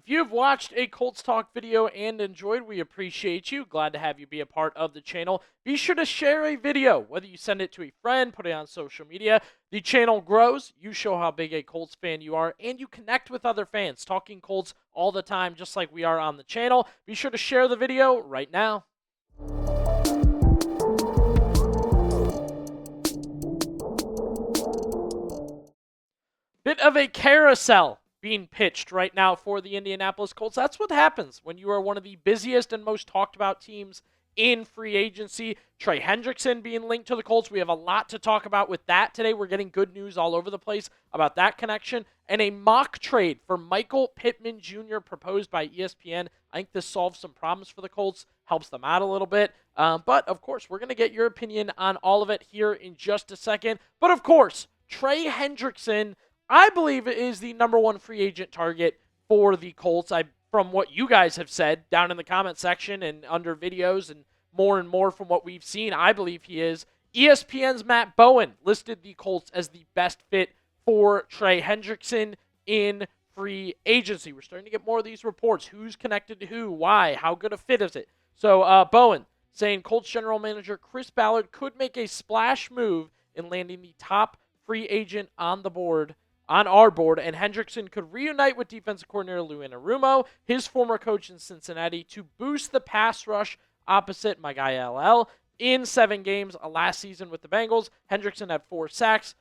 If you've watched a Colts Talk video and enjoyed, we appreciate you. Glad to have you be a part of the channel. Be sure to share a video, whether you send it to a friend, put it on social media. The channel grows. You show how big a Colts fan you are, and you connect with other fans, talking Colts all the time, just like we are on the channel. Be sure to share the video right now. Bit of a carousel being pitched right now for the Indianapolis Colts. That's what happens when you are one of the busiest and most talked about teams in free agency. Trey Hendrickson being linked to the Colts. We have a lot to talk about with that today. We're getting good news all over the place about that connection. And a mock trade for Michael Pittman Jr. proposed by ESPN. I think this solves some problems for the Colts, helps them out a little bit. But, of course, we're going to get your opinion on all of it here in just a second. But, of course, Trey Hendrickson, I believe, is the number one free agent target for the Colts. From what you guys have said down in the comment section and under videos and more from what we've seen, I believe he is. ESPN's Matt Bowen listed the Colts as the best fit for Trey Hendrickson in free agency. We're starting to get more of these reports. Who's connected to who? Why? How good a fit is it? So Bowen saying Colts general manager Chris Ballard could make a splash move in landing the top free agent on our board, and Hendrickson could reunite with defensive coordinator Lou Anarumo, his former coach in Cincinnati, to boost the pass rush opposite my guy LL. In 7 games last season with the Bengals, Hendrickson had 4 sacks.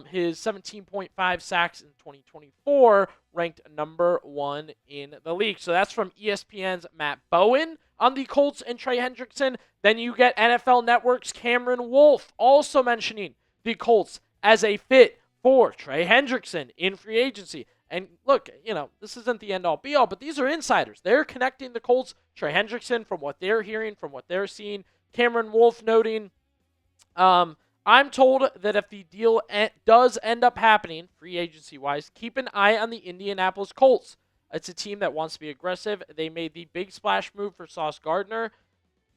His 17.5 sacks in 2024 ranked number 1 in the league. So that's from ESPN's Matt Bowen on the Colts and Trey Hendrickson. Then you get NFL Network's Cameron Wolfe also mentioning the Colts as a fit for Trey Hendrickson in free agency. And look, this isn't the end-all be-all, but these are insiders. They're connecting the Colts, Trey Hendrickson, from what they're hearing, from what they're seeing. Cameron Wolfe noting, I'm told that if the deal does end up happening, free agency-wise, keep an eye on the Indianapolis Colts. It's a team that wants to be aggressive. They made the big splash move for Sauce Gardner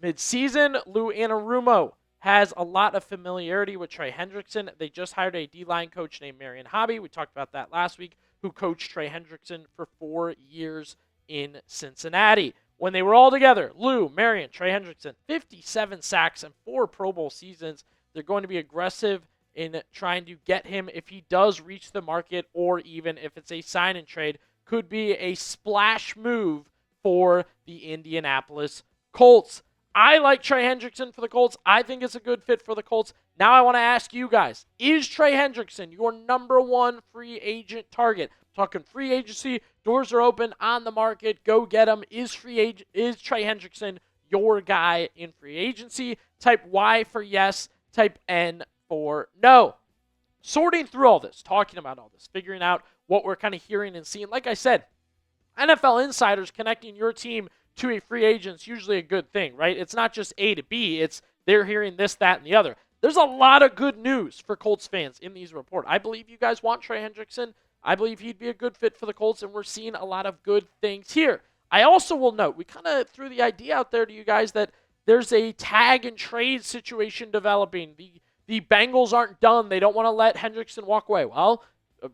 mid-season. Lou Anarumo has a lot of familiarity with Trey Hendrickson. They just hired a D-line coach named Marion Hobby. We talked about that last week, who coached Trey Hendrickson for 4 years in Cincinnati. When they were all together, Lou, Marion, Trey Hendrickson, 57 sacks and 4 Pro Bowl seasons. They're going to be aggressive in trying to get him if he does reach the market, or even if it's a sign and trade, could be a splash move for the Indianapolis Colts. I like Trey Hendrickson for the Colts. I think it's a good fit for the Colts. Now I want to ask you guys, is Trey Hendrickson your number one free agent target? I'm talking free agency, doors are open on the market, go get him. Is Trey Hendrickson your guy in free agency? Type Y for yes, type N for no. Sorting through all this, talking about all this, figuring out what we're kind of hearing and seeing. Like I said, NFL insiders connecting your team to a free agent is usually a good thing, right? It's not just A to B. It's they're hearing this, that, and the other. There's a lot of good news for Colts fans in these reports. I believe you guys want Trey Hendrickson. I believe he'd be a good fit for the Colts, and we're seeing a lot of good things here. I also will note, we kind of threw the idea out there to you guys that there's a tag and trade situation developing. The Bengals aren't done. They don't want to let Hendrickson walk away. Well,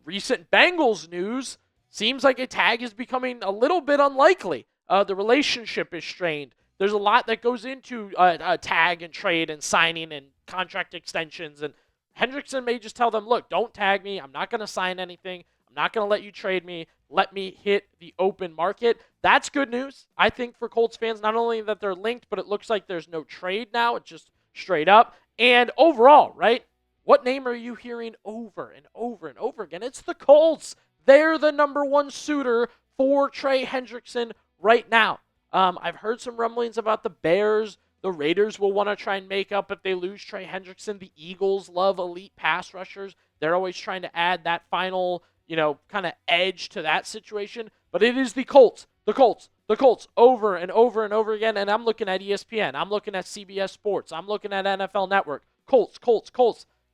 recent Bengals news seems like a tag is becoming a little bit unlikely. The relationship is strained. There's a lot that goes into a tag and trade and signing and contract extensions. And Hendrickson may just tell them, look, don't tag me. I'm not going to sign anything. I'm not going to let you trade me. Let me hit the open market. That's good news, I think, for Colts fans. Not only that they're linked, but it looks like there's no trade now. It's just straight up. And overall, right, what name are you hearing over and over and over again? It's the Colts. They're the number one suitor for Trey Hendrickson right now. I've heard some rumblings about the Bears. The Raiders will want to try and make up if they lose Trey Hendrickson. The Eagles love elite pass rushers. They're always trying to add that final, kind of edge to that situation. But it is the Colts, over and over and over again. And I'm looking at ESPN. I'm looking at CBS Sports. I'm looking at NFL Network. Colts.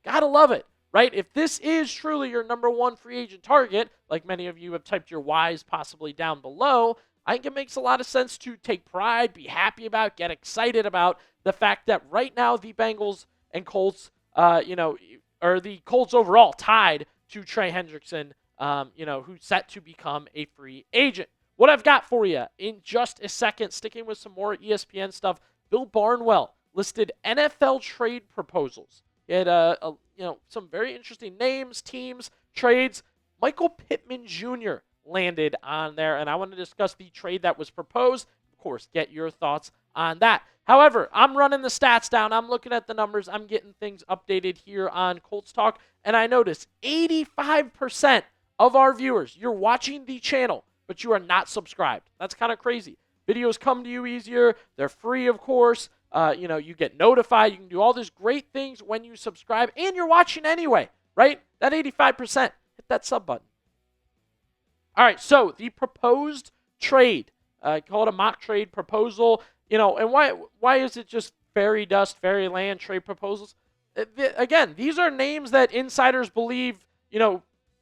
Gotta love it, right? If this is truly your number one free agent target, like many of you have typed your Ys possibly down below, I think it makes a lot of sense to take pride, be happy about, get excited about the fact that right now the Bengals and Colts, or the Colts overall tied to Trey Hendrickson, who's set to become a free agent. what I've got for you in just a second, sticking with some more ESPN stuff, Bill Barnwell listed NFL trade proposals. He had some very interesting names, teams, trades. Michael Pittman Jr. landed on there, and I want to discuss the trade that was proposed. Of course, get your thoughts on that. However, I'm running the stats down. I'm looking at the numbers. I'm getting things updated here on Colts Talk, and I notice 85% of our viewers, you're watching the channel, but you are not subscribed. That's kind of crazy. Videos come to you easier. They're free, of course. You get notified. You can do all these great things when you subscribe, and you're watching anyway, right? That 85%, hit that sub button. All right, so the proposed trade, call it a mock trade proposal, and why is it just fairy dust, fairyland trade proposals? Again, these are names that insiders believe,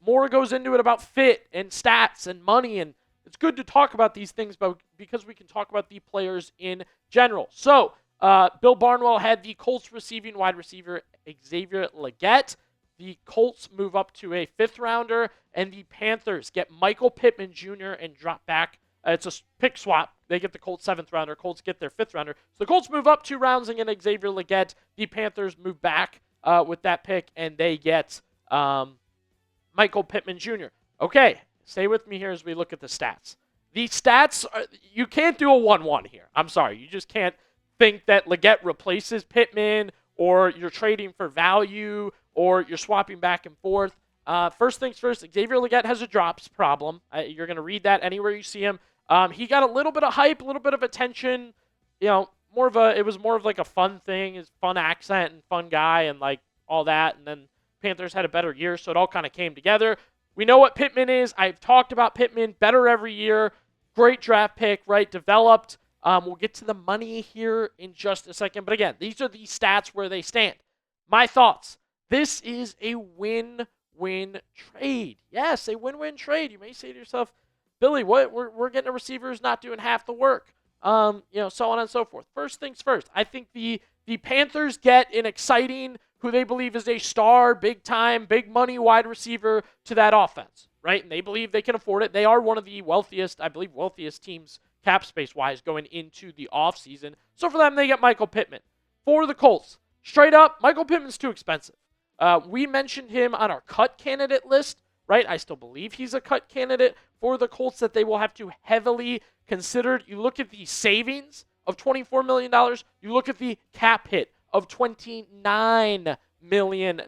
more goes into it about fit and stats and money, and it's good to talk about these things because we can talk about the players in general. So, Bill Barnwell had the Colts receiving wide receiver Xavier Legette. The Colts move up to a 5th rounder, and the Panthers get Michael Pittman Jr. and drop back. It's a pick swap. They get the Colts 7th rounder. Colts get their 5th rounder. So the Colts move up 2 rounds and get Xavier Legette. The Panthers move back with that pick, and they get Michael Pittman Jr. Okay, stay with me here as we look at the stats. The stats, you can't do a 1-1 here. I'm sorry. You just can't think that Legette replaces Pittman, or you're trading for value, or you're swapping back and forth. First things first, Xavier Legette has a drops problem. You're going to read that anywhere you see him. He got a little bit of hype, a little bit of attention. It was more of like a fun thing, his fun accent and fun guy and like all that. And then Panthers had a better year, so it all kind of came together. We know what Pittman is. I've talked about Pittman better every year. Great draft pick, right? Developed. We'll get to the money here in just a second. But again, these are the stats where they stand. My thoughts. This is a win-win trade. Yes, a win-win trade. You may say to yourself, Billy, what? We're getting a receiver who's not doing half the work. So on and so forth. First things first. I think the Panthers get an exciting, who they believe is a star, big-time, big-money wide receiver to that offense, right? And they believe they can afford it. They are one of the wealthiest teams cap space-wise going into the offseason. So for them, they get Michael Pittman. For the Colts, straight up, Michael Pittman's too expensive. We mentioned him on our cut candidate list, right? I still believe he's a cut candidate for the Colts that they will have to heavily consider. You look at the savings of $24 million. You look at the cap hit of $29 million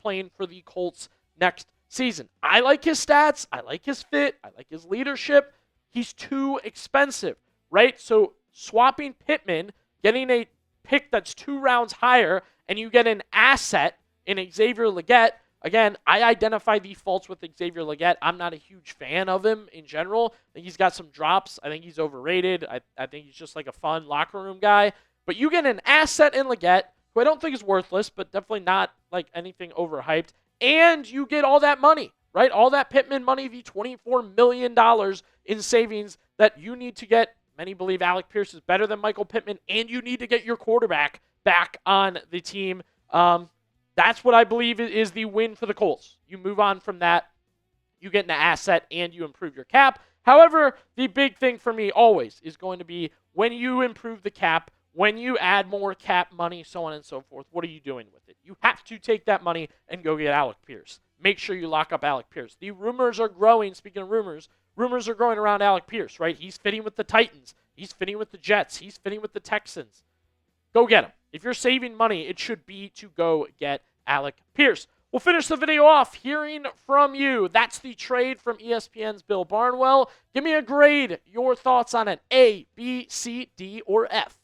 playing for the Colts next season. I like his stats. I like his fit. I like his leadership. He's too expensive, right? So swapping Pittman, getting a pick that's 2 rounds higher, and you get an asset in Xavier Legette. Again, I identify the faults with Xavier Legette. I'm not a huge fan of him in general. I think he's got some drops. I think he's overrated. I think he's just like a fun locker room guy. But you get an asset in Legette, who I don't think is worthless, but definitely not like anything overhyped. And you get all that money, right? All that Pittman money, the $24 million in savings that you need to get. Many believe Alec Pierce is better than Michael Pittman, and you need to get your quarterback back on the team. That's what I believe is the win for the Colts. You move on from that, you get an asset, and you improve your cap. However, the big thing for me always is going to be when you improve the cap, when you add more cap money, so on and so forth, what are you doing with it? You have to take that money and go get Alec Pierce. Make sure you lock up Alec Pierce. The rumors are growing. Speaking of rumors are growing around Alec Pierce, right? He's fitting with the Titans. He's fitting with the Jets. He's fitting with the Texans. Go get him. If you're saving money, it should be to go get Alec Pierce. We'll finish the video off hearing from you. That's the trade from ESPN's Bill Barnwell. Give me a grade, your thoughts on it. A, B, C, D, or F.